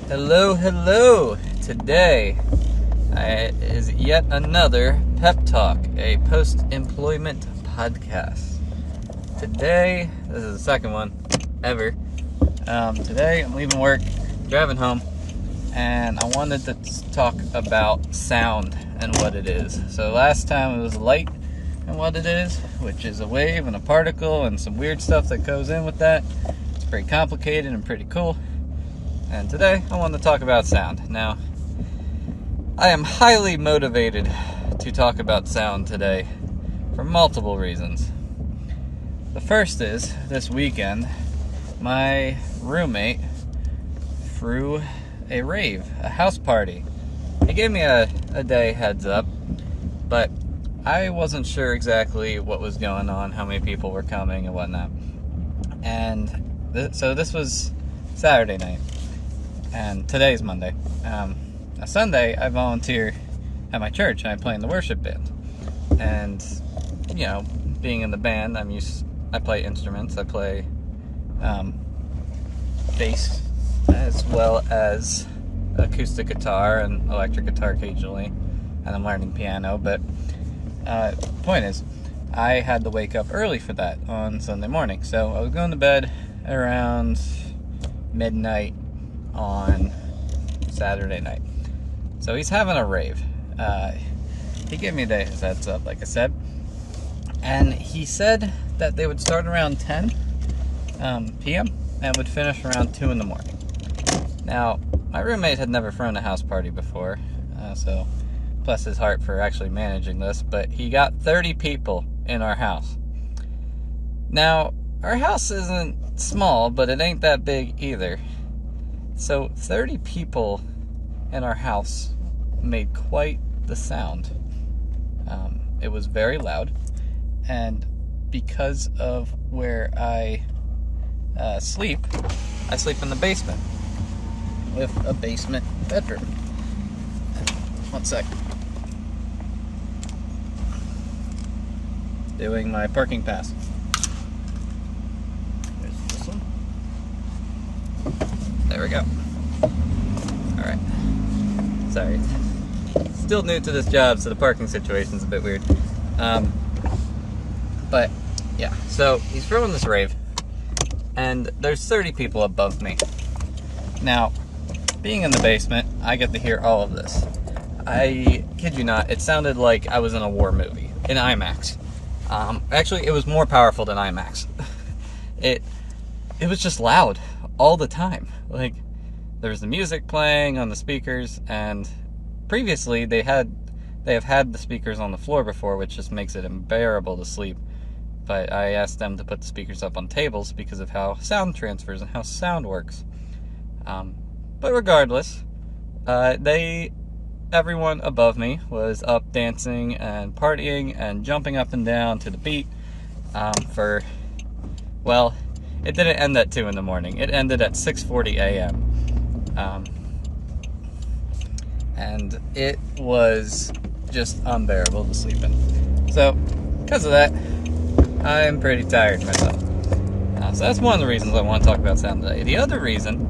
Hello, hello. Today is yet another Pep Talk, a post-employment podcast. Today, this is the second one ever. Today, I'm leaving work, driving home, and I wanted to talk about sound and what it is. So last time it was light and what it is, which is a wave and a particle and some weird stuff that goes in with that. It's pretty complicated and pretty cool. And today, I want to talk about sound. Now, I am highly motivated to talk about sound today for multiple reasons. The first is, this weekend, my roommate threw a rave, a house party. He gave me a day heads up, but I wasn't sure exactly what was going on, how many people were coming and whatnot. And so this was Saturday night. And today's Monday. Sunday, I volunteer at my church, and I play in the worship band. And, you know, being in the band, I play instruments. I play bass, as well as acoustic guitar and electric guitar occasionally. And I'm learning piano. But point is, I had to wake up early for that on Sunday morning. So I was going to bed around midnight on Saturday night. So he's having a rave. He gave me a day heads up, like I said. And he said that they would start around 10 p.m. and would finish around 2 in the morning. Now, my roommate had never thrown a house party before, so bless his heart for actually managing this, but he got 30 people in our house. Now, our house isn't small, but it ain't that big either. So 30 people in our house made quite the sound. It was very loud, and because of where I sleep, I sleep in the basement with a basement bedroom. One sec. Doing my parking pass. There's this one. There we go. Alright. Sorry. Still new to this job, so the parking situation's a bit weird. But, yeah. So, he's throwing this rave, and there's 30 people above me. Now, being in the basement, I get to hear all of this. I kid you not, it sounded like I was in a war movie, in IMAX. Actually, it was more powerful than IMAX. It was just loud all the time. Like, there was the music playing on the speakers, and previously they have had the speakers on the floor before, which just makes it unbearable to sleep. But I asked them to put the speakers up on tables because of how sound transfers and how sound works. But regardless, everyone above me was up dancing and partying and jumping up and down to the beat it didn't end at 2 in the morning. It ended at 6:40 a.m. And it was just unbearable to sleep in. So, because of that, I'm pretty tired myself. So that's one of the reasons I want to talk about sound today. The other reason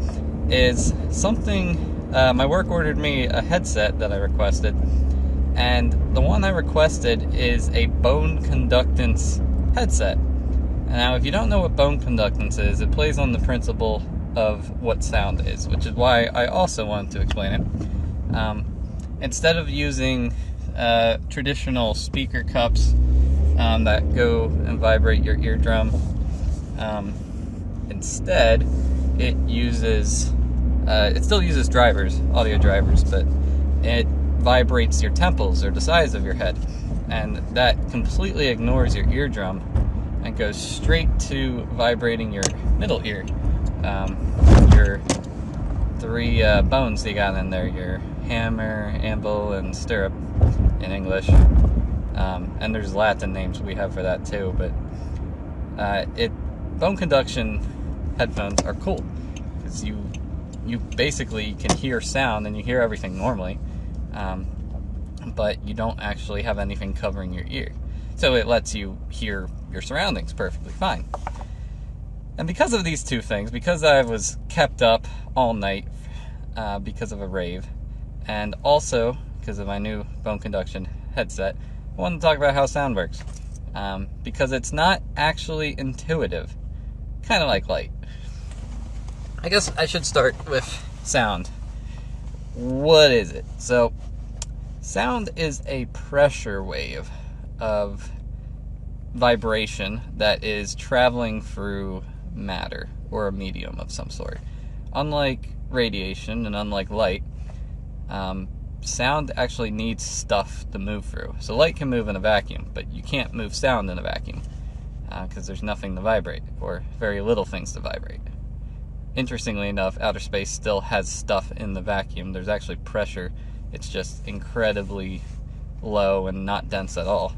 is something, my work ordered me a headset that I requested, and the one I requested is a bone conductance headset. Now, if you don't know what bone conductance is, it plays on the principle of what sound is, which is why I also wanted to explain it. Instead of using traditional speaker cups that go and vibrate your eardrum, instead it still uses drivers, audio drivers, but it vibrates your temples or the sides of your head, and that completely ignores your eardrum and goes straight to vibrating your middle ear. Your three bones you got in there, your hammer, anvil, and stirrup in English. And there's Latin names we have for that too, but bone conduction headphones are cool because you basically can hear sound and you hear everything normally, but you don't actually have anything covering your ear. So it lets you hear your surroundings perfectly fine. And because of these two things, because I was kept up all night because of a rave, and also because of my new bone conduction headset. I wanted to talk about how sound works, because it's not actually intuitive, kind of like light. I guess I should start with sound. What is it? So, sound is a pressure wave of vibration that is traveling through matter or a medium of some sort. Unlike radiation and unlike light, sound actually needs stuff to move through. So light can move in a vacuum, but you can't move sound in a vacuum because there's nothing to vibrate, or very little things to vibrate. Interestingly enough, outer space still has stuff in the vacuum. There's actually pressure. It's just incredibly low and not dense at all.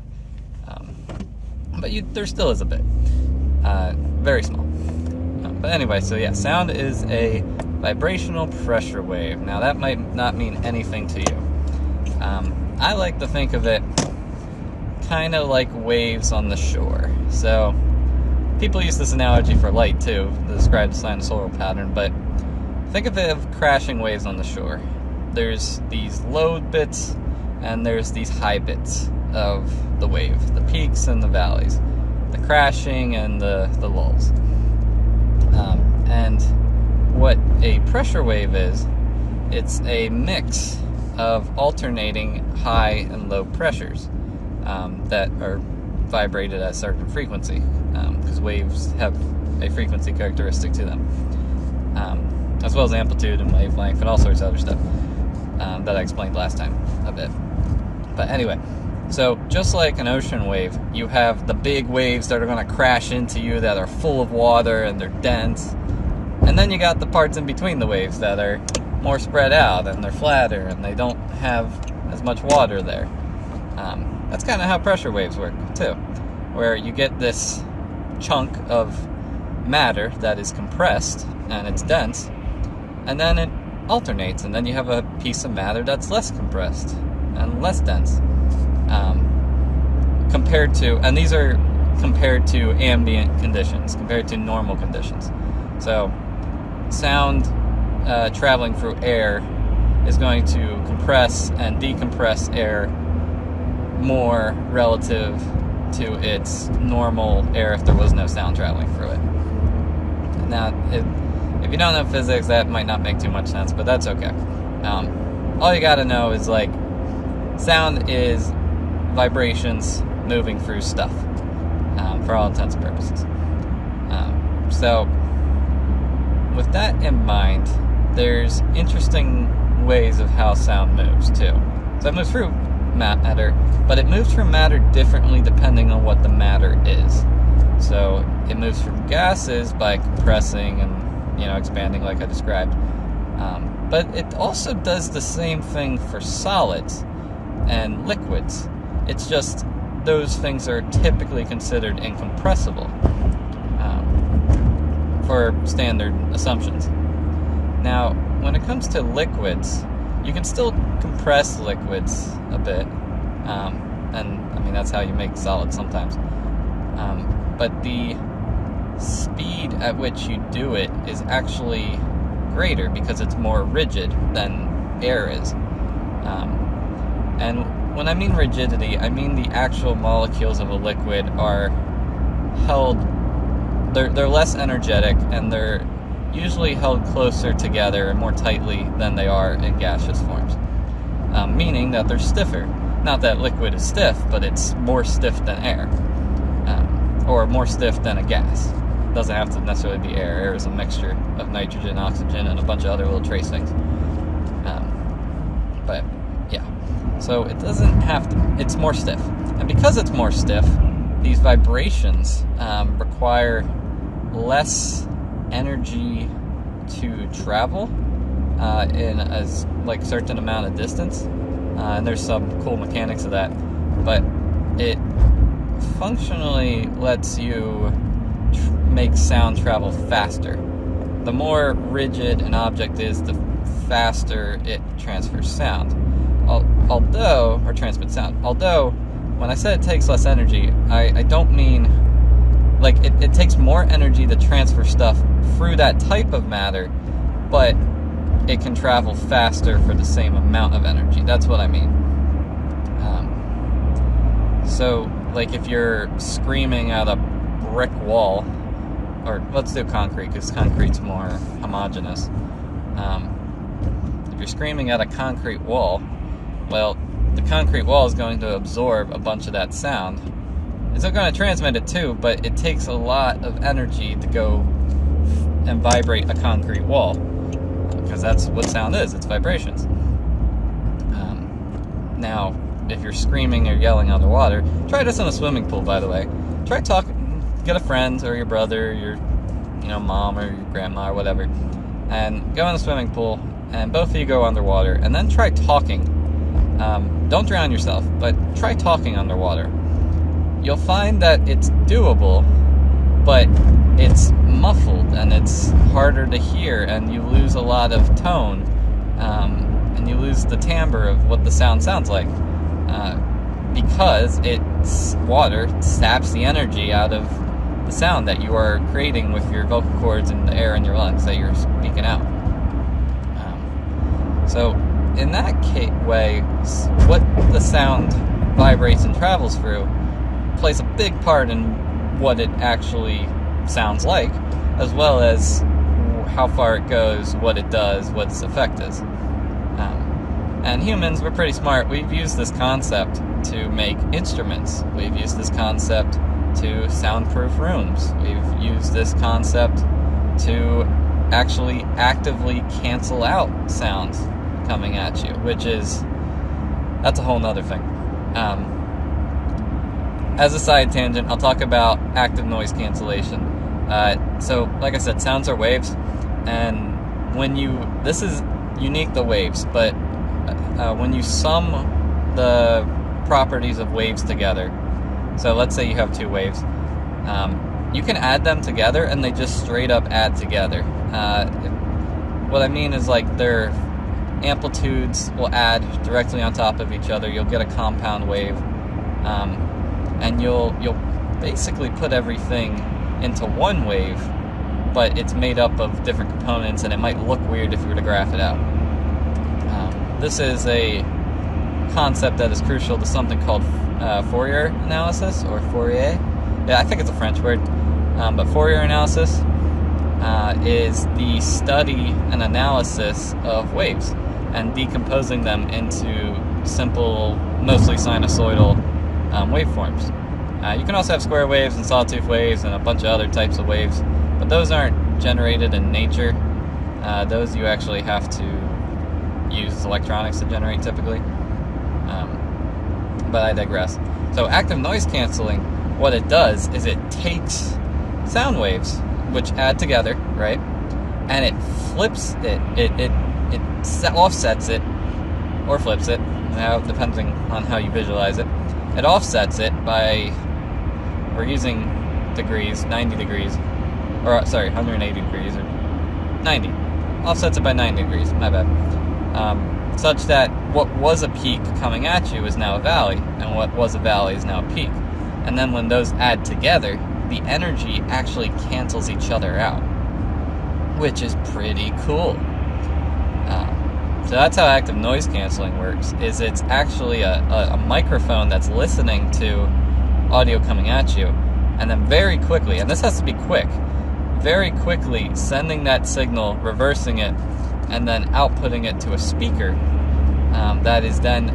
But there still is a bit. Very small. But anyway, so yeah, sound is a vibrational pressure wave. Now that might not mean anything to you. I like to think of it kind of like waves on the shore. So people use this analogy for light too, to describe the sinusoidal pattern, but think of it of crashing waves on the shore. There's these low bits and there's these high bits of the wave, the peaks and the valleys, the crashing and the lulls. And what a pressure wave is, it's a mix of alternating high and low pressures that are vibrated at a certain frequency, because waves have a frequency characteristic to them, as well as amplitude and wavelength and all sorts of other stuff that I explained last time a bit. But anyway, so just like an ocean wave, you have the big waves that are going to crash into you that are full of water and they're dense, and then you got the parts in between the waves that are more spread out and they're flatter and they don't have as much water there. That's kind of how pressure waves work too, where you get this chunk of matter that is compressed and it's dense, and then it alternates, and then you have a piece of matter that's less compressed and less dense. And these are compared to ambient conditions, compared to normal conditions. So sound traveling through air is going to compress and decompress air more relative to its normal air if there was no sound traveling through it. Now, if you don't know physics, that might not make too much sense, but that's okay. All you gotta know is, like, sound is vibrations moving through stuff, for all intents and purposes. So, with that in mind, there's interesting ways of how sound moves, too. So it moves through matter, but it moves through matter differently depending on what the matter is. So it moves through gases by compressing and, expanding like I described. But it also does the same thing for solids and liquids. It's just those things are typically considered incompressible for standard assumptions. Now, when it comes to liquids, you can still compress liquids a bit, and that's how you make solids sometimes. But the speed at which you do it is actually greater because it's more rigid than air is. And when I mean rigidity, I mean the actual molecules of a liquid are held, they're less energetic, and they're usually held closer together and more tightly than they are in gaseous forms. Meaning that they're stiffer. Not that liquid is stiff, but it's more stiff than air. Or more stiff than a gas. It doesn't have to necessarily be air. Air is a mixture of nitrogen, oxygen, and a bunch of other little trace things. But yeah, so it doesn't have to, it's more stiff. And because it's more stiff, these vibrations require less energy to travel in a certain amount of distance, and there's some cool mechanics of that, but it functionally lets you make sound travel faster. The more rigid an object is, the faster it transfers sound. Transmits sound. Although, when I said it takes less energy, I don't mean, like, it takes more energy to transfer stuff through that type of matter, but it can travel faster for the same amount of energy. That's what I mean. So, like if you're screaming at a brick wall, or let's do concrete because concrete's more homogeneous. If you're screaming at a concrete wall, well, the concrete wall is going to absorb a bunch of that sound. It's going to transmit it too, but it takes a lot of energy to go and vibrate a concrete wall, because that's what sound is. It's vibrations. Now, if you're screaming or yelling underwater, try this in a swimming pool, by the way. Try talking, get a friend or your brother, or your mom or your grandma or whatever, and go in a swimming pool, and both of you go underwater, and then try talking. Don't drown yourself, but try talking underwater. You'll find that it's doable, but it's muffled, and it's harder to hear, and you lose a lot of tone, and you lose the timbre of what the sound sounds like. Because water saps the energy out of the sound that you are creating with your vocal cords and the air in your lungs that you're speaking out. So in that way, what the sound vibrates and travels through plays a big part in what it actually sounds like, as well as how far it goes, what it does, what its effect is. And humans, we're pretty smart. We've used this concept to make instruments. We've used this concept to soundproof rooms. We've used this concept to actually actively cancel out sounds coming at you, that's a whole nother thing. As a side tangent, I'll talk about active noise cancellation. So, like I said, sounds are waves, and this is unique to waves, but when you sum the properties of waves together, so let's say you have two waves, you can add them together and they just straight up add together. What I mean is, like, their amplitudes will add directly on top of each other. You'll get a compound wave, and you'll basically put everything into one wave, but it's made up of different components, and it might look weird if you were to graph it out. This is a concept that is crucial to something called Fourier analysis, or Fourier. Yeah, I think it's a French word. But Fourier analysis is the study and analysis of waves and decomposing them into simple, mostly sinusoidal waveforms. You can also have square waves and sawtooth waves and a bunch of other types of waves, but those aren't generated in nature. Those you actually have to use electronics to generate typically. But I digress. So active noise canceling, what it does is it takes sound waves, which add together, right? And it flips it. It offsets it, or flips it, depending on how you visualize it. It offsets it by, we're using degrees, 90 degrees, or sorry, 180 degrees, or 90. Offsets it by 90 degrees, my bad. Such that what was a peak coming at you is now a valley, and what was a valley is now a peak. And then when those add together, the energy actually cancels each other out, which is pretty cool. So that's how active noise canceling works, is it's actually a microphone that's listening to audio coming at you, and then very quickly, and this has to be quick, very quickly sending that signal, reversing it, and then outputting it to a speaker that is then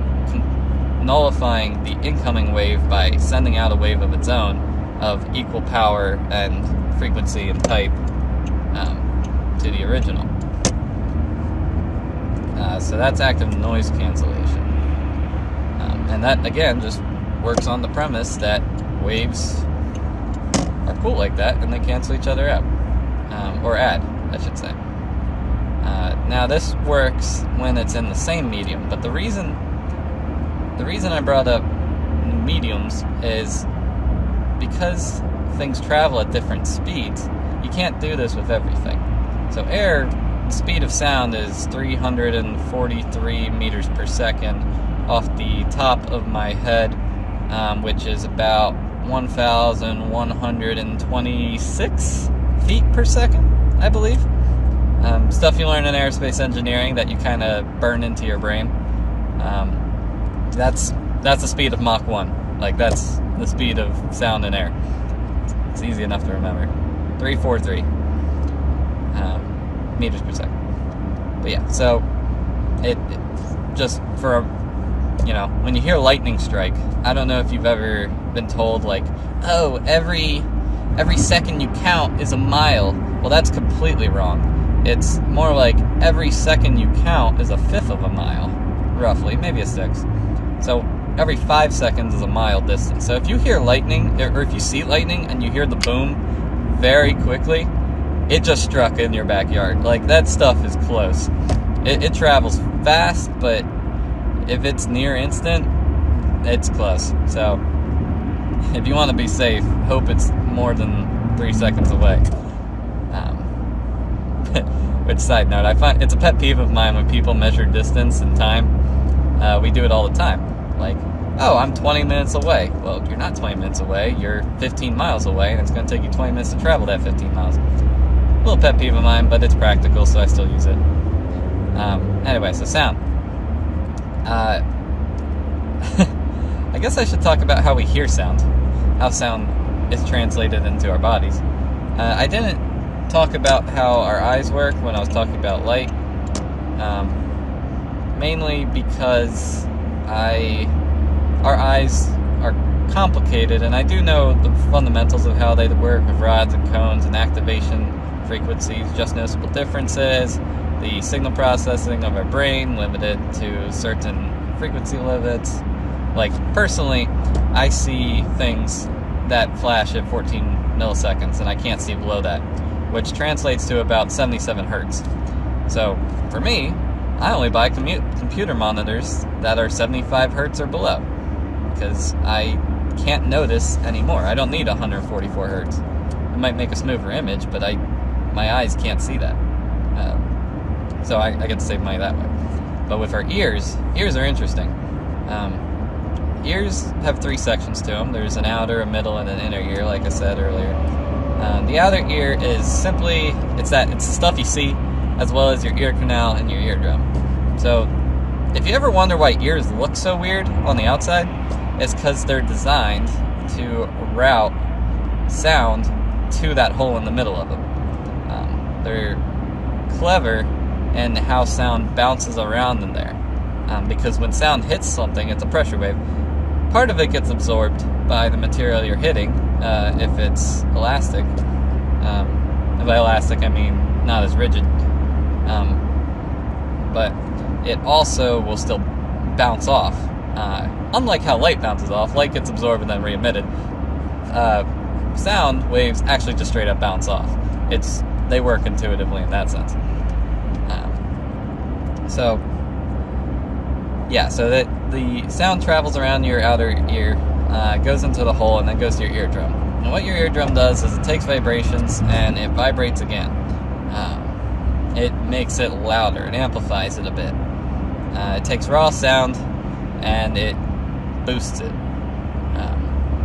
nullifying the incoming wave by sending out a wave of its own of equal power and frequency and type to the original. So that's active noise cancellation. And that, again, just works on the premise that waves are cool like that, and they cancel each other out. Or add, I should say. Now, this works when it's in the same medium, but the reason I brought up mediums is because things travel at different speeds. You can't do this with everything. So air, the speed of sound is 343 meters per second off the top of my head, which is about 1,126 feet per second, I believe. Stuff you learn in aerospace engineering that you kind of burn into your brain. That's the speed of Mach 1. Like, that's the speed of sound in air. It's easy enough to remember. 343 meters per second. But yeah, so it just for, when you hear lightning strike, I don't know if you've ever been told, like, oh, every second you count is a mile. Well, that's completely wrong. It's more like every second you count is a fifth of a mile, roughly, maybe a sixth. So every 5 seconds is a mile distance. So if you hear lightning, or if you see lightning and you hear the boom very quickly, it just struck in your backyard. Like, that stuff is close. It travels fast, but if it's near instant, it's close. So if you want to be safe, hope it's more than 3 seconds away. Which, side note, I find it's a pet peeve of mine when people measure distance and time. We do it all the time. Like, oh, I'm 20 minutes away. Well, you're not 20 minutes away. You're 15 miles away, and it's going to take you 20 minutes to travel that 15 miles. A little pet peeve of mine, but it's practical, so I still use it. Anyway, so sound. I guess I should talk about how we hear sound. How sound is translated into our bodies. I didn't talk about how our eyes work when I was talking about light, mainly because our eyes are complicated, and I do know the fundamentals of how they work with rods and cones and activation frequencies, just noticeable differences, the signal processing of our brain limited to certain frequency limits. Like, personally, I see things that flash at 14 milliseconds, and I can't see below that, which translates to about 77 hertz. So, for me, I only buy computer monitors that are 75 hertz or below, because I can't notice anymore. I don't need 144 hertz. It might make a smoother image, but my eyes can't see that. So I get to save money that way. But with our ears are interesting. Ears have 3 sections to them. There's an outer, a middle, and an inner ear, like I said earlier. The outer ear is simply, it's the stuff you see, as well as your ear canal and your eardrum. So, if you ever wonder why ears look so weird on the outside, it's because they're designed to route sound to that hole in the middle of them. They're clever in how sound bounces around in there. Because when sound hits something, it's a pressure wave. Part of it gets absorbed by the material you're hitting, if it's elastic. And by elastic, I mean not as rigid. But it also will still bounce off. Unlike how light bounces off, light gets absorbed and then re-emitted. Sound waves actually just straight up bounce off. They work intuitively in that sense. So that the sound travels around your outer ear, goes into the hole, and then goes to your eardrum. And what your eardrum does is it takes vibrations and it vibrates again. It makes it louder, it amplifies it a bit. It takes raw sound and it boosts it.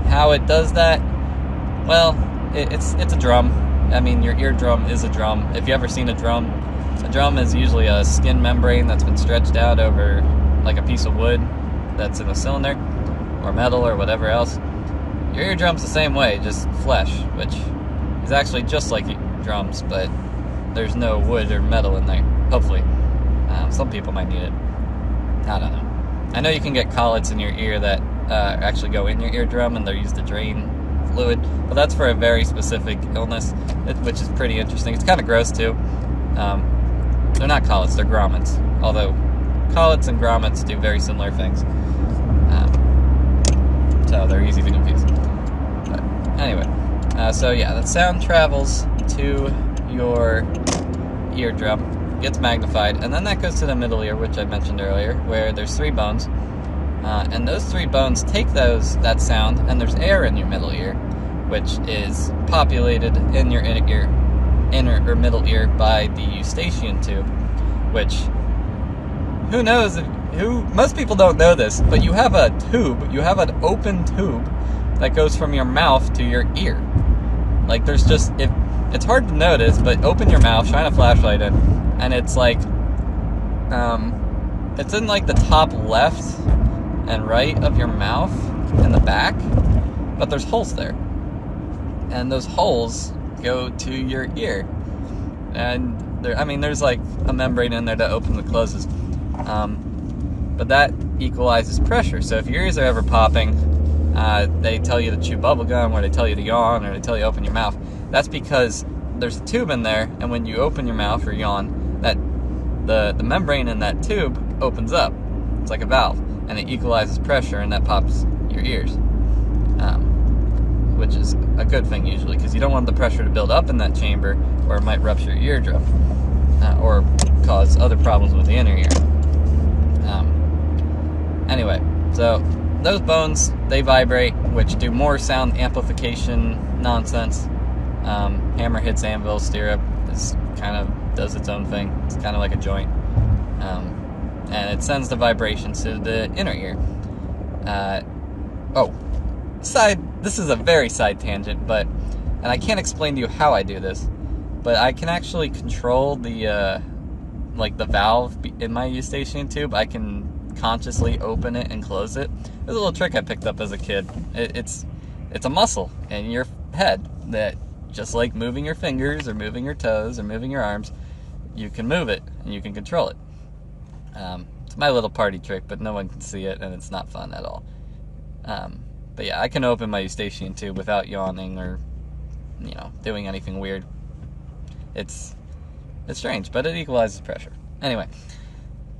How it does that? Well, it's a drum. I mean, your eardrum is a drum. If you've ever seen a drum is usually a skin membrane that's been stretched out over like a piece of wood that's in a cylinder, or metal, or whatever else. Your eardrum's the same way, just flesh, which is actually just like drums, but there's no wood or metal in there, hopefully. Some people might need it. I don't know. I know you can get collets in your ear that actually go in your eardrum, and they're used to drain fluid, but that's for a very specific illness, which is pretty interesting. It's kind of gross, too. They're not collets, they're grommets, although collets and grommets do very similar things. So they're easy to confuse. But anyway, the sound travels to your eardrum, gets magnified, and then that goes to the middle ear, which I mentioned earlier, where there's 3 bones. And those 3 bones take that sound, and there's air in your middle ear, which is populated in your inner or middle ear by the eustachian tube, which, who knows, most people don't know this, but you have an open tube that goes from your mouth to your ear. Like, there's just, it's hard to notice, but open your mouth, shine a flashlight in, and it's like, it's in like the top left and right of your mouth in the back, but there's holes there. And those holes go to your ear. And there's like a membrane in there that opens and closes. But that equalizes pressure. So if your ears are ever popping, they tell you to chew bubble gum, or they tell you to yawn, or they tell you to open your mouth. That's because there's a tube in there, and when you open your mouth or yawn, that the membrane in that tube opens up. It's like a valve, and it equalizes pressure, and that pops your ears. Which is a good thing usually, because you don't want the pressure to build up in that chamber, or it might rupture your eardrum, or cause other problems with the inner ear. Anyway, so those bones, they vibrate, which do more sound amplification nonsense. Hammer hits anvil, stirrup does its own thing. It's kind of like a joint. And it sends the vibrations to the inner ear. This is a very side tangent, and I can't explain to you how I do this, but I can actually control the valve in my eustachian tube. I can consciously open it and close it. There's a little trick I picked up as a kid. It's a muscle in your head that, just like moving your fingers or moving your toes or moving your arms, you can move it and you can control it. It's my little party trick, but no one can see it, and it's not fun at all. But yeah, I can open my eustachian tube without yawning or, doing anything weird. It's strange, but it equalizes pressure. Anyway,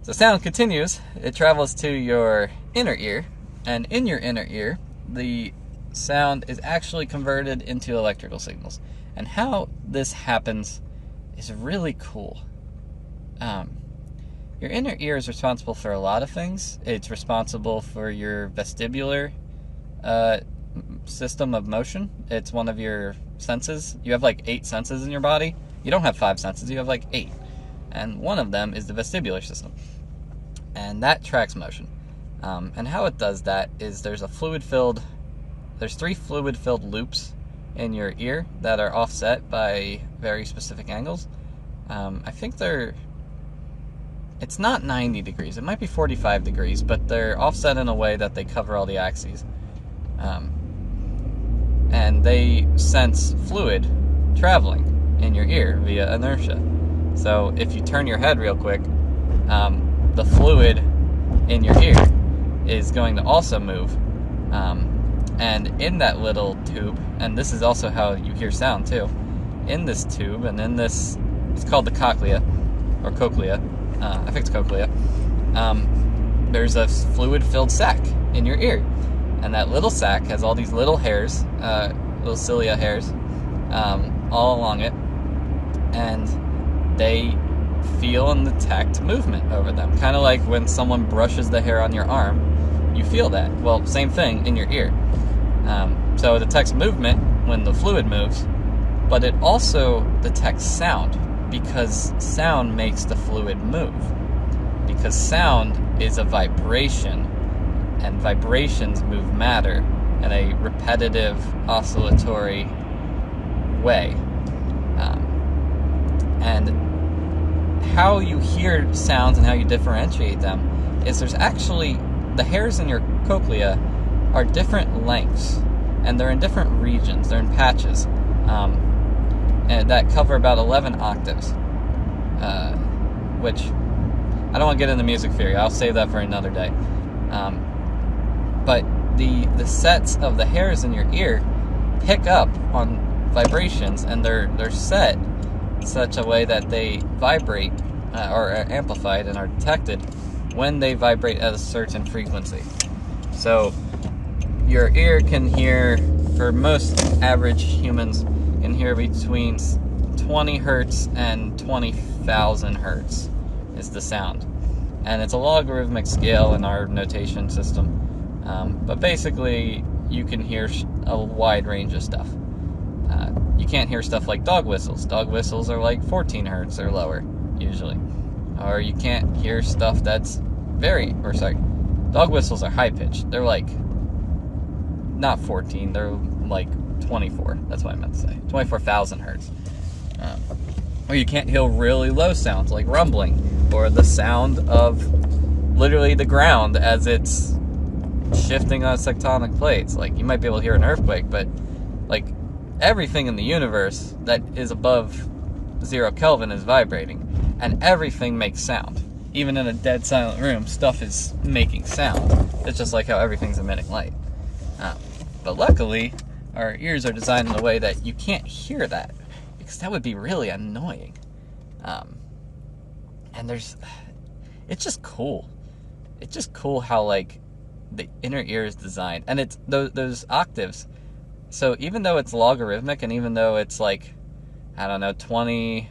so sound continues. It travels to your inner ear, and in your inner ear, the sound is actually converted into electrical signals. And how this happens is really cool. Your inner ear is responsible for a lot of things. It's responsible for your vestibular system of motion. It's one of your senses. You have like 8 senses in your body. You don't have 5 senses, you have like 8. And one of them is the vestibular system. And that tracks motion. And how it does that is there's 3 fluid-filled loops in your ear that are offset by very specific angles. I think it's not 90 degrees, it might be 45 degrees, but they're offset in a way that they cover all the axes. And they sense fluid traveling in your ear via inertia. So if you turn your head real quick, the fluid in your ear is going to also move. And in that little tube, and this is also how you hear sound too, in this tube, and in this, it's called the cochlea, or cochlea, I think it's cochlea, there's a fluid-filled sac in your ear. And that little sac has all these little hairs, little cilia hairs, all along it, and they feel and detect movement over them. Kind of like when someone brushes the hair on your arm, you feel that. Well, same thing in your ear. So it detects movement when the fluid moves, but it also detects sound, because sound makes the fluid move. Because sound is a vibration, and vibrations move matter in a repetitive, oscillatory way. And how you hear sounds and how you differentiate them is there's actually, the hairs in your cochlea are different lengths, and they're in different regions, they're in patches, and that cover about 11 octaves, which, I don't want to get into music theory, I'll save that for another day. But the sets of the hairs in your ear pick up on vibrations, and they're set in such a way that they vibrate or are amplified and are detected when they vibrate at a certain frequency. So your ear can hear, for most average humans, can hear between 20 hertz and 20,000 hertz is the sound. And it's a logarithmic scale in our notation system. But basically, you can hear a wide range of stuff. You can't hear stuff like dog whistles. Dog whistles are like 14 hertz or lower, usually. Or you can't hear stuff that's dog whistles are high-pitched. They're like, not 14, they're like 24. That's what I meant to say. 24,000 hertz. Or you can't hear really low sounds like rumbling, or the sound of literally the ground as it's shifting on tectonic plates. Like, you might be able to hear an earthquake, but like everything in the universe that is above 0 Kelvin is vibrating, and everything makes sound. Even in a dead silent room, stuff is making sound. It's just like how everything's emitting light. But luckily, our ears are designed in a way that you can't hear that, because that would be really annoying. And it's just cool. It's just cool how, like, the inner ear is designed. And it's those octaves. So even though it's logarithmic, and even though it's like, I don't know, 20,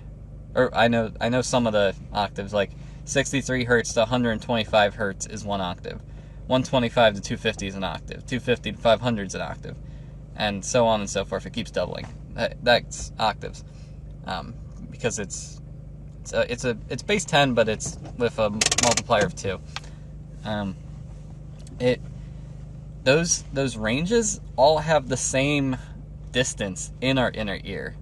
or I know some of the octaves, like 63 hertz to 125 hertz is one octave. 125 to 250 is an octave. 250 to 500 is an octave. And so on and so forth. It keeps doubling. That's octaves. Because it's base 10, but it's with a multiplier of 2. Those ranges all have the same distance in our inner ear.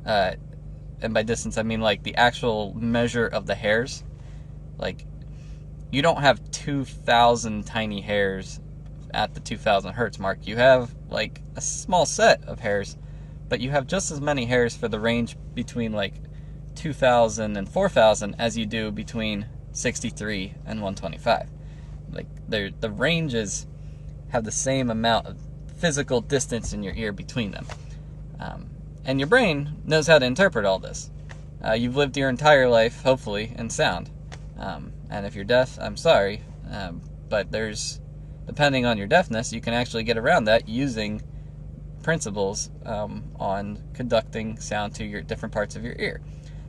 And by distance, I mean like the actual measure of the hairs. Like, you don't have 2,000 tiny hairs at the 2,000 hertz mark. You have like a small set of hairs, but you have just as many hairs for the range between like 2,000 and 4,000 as you do between 63 and 125. Like, the ranges have the same amount of physical distance in your ear between them. And your brain knows how to interpret all this. You've lived your entire life, hopefully, in sound. And if you're deaf, I'm sorry. But depending on your deafness, you can actually get around that using principles on conducting sound to your different parts of your ear.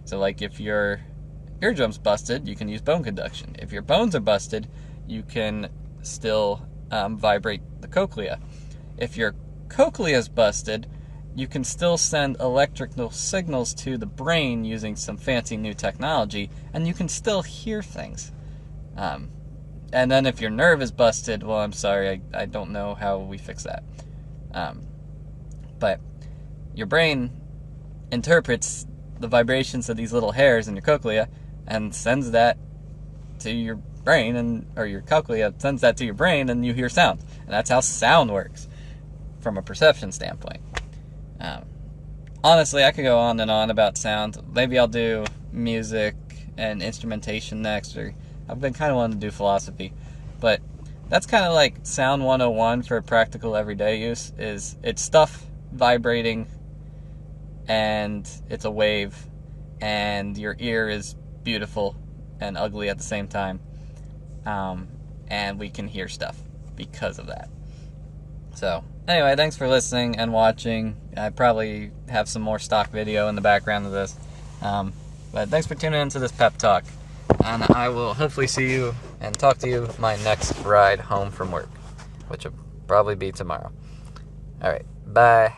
So, like, if your eardrum's busted, you can use bone conduction. If your bones are busted, you can still vibrate the cochlea. If your cochlea is busted, you can still send electrical signals to the brain using some fancy new technology, and you can still hear things. And then if your nerve is busted, well, I'm sorry, I don't know how we fix that. But your brain interprets the vibrations of these little hairs in your cochlea and sends that to your brain, or your cochlea sends that to your brain, and you hear sound. And that's how sound works from a perception standpoint. Honestly, I could go on and on about sound. Maybe I'll do music and instrumentation next, or I've been kind of wanting to do philosophy. But that's kind of like Sound 101 for practical everyday use. It's stuff vibrating, and it's a wave, and your ear is beautiful and ugly at the same time. And we can hear stuff because of that. So, anyway, thanks for listening and watching. I probably have some more stock video in the background of this. But thanks for tuning into this pep talk. And I will hopefully see you and talk to you my next ride home from work, which will probably be tomorrow. Alright, bye.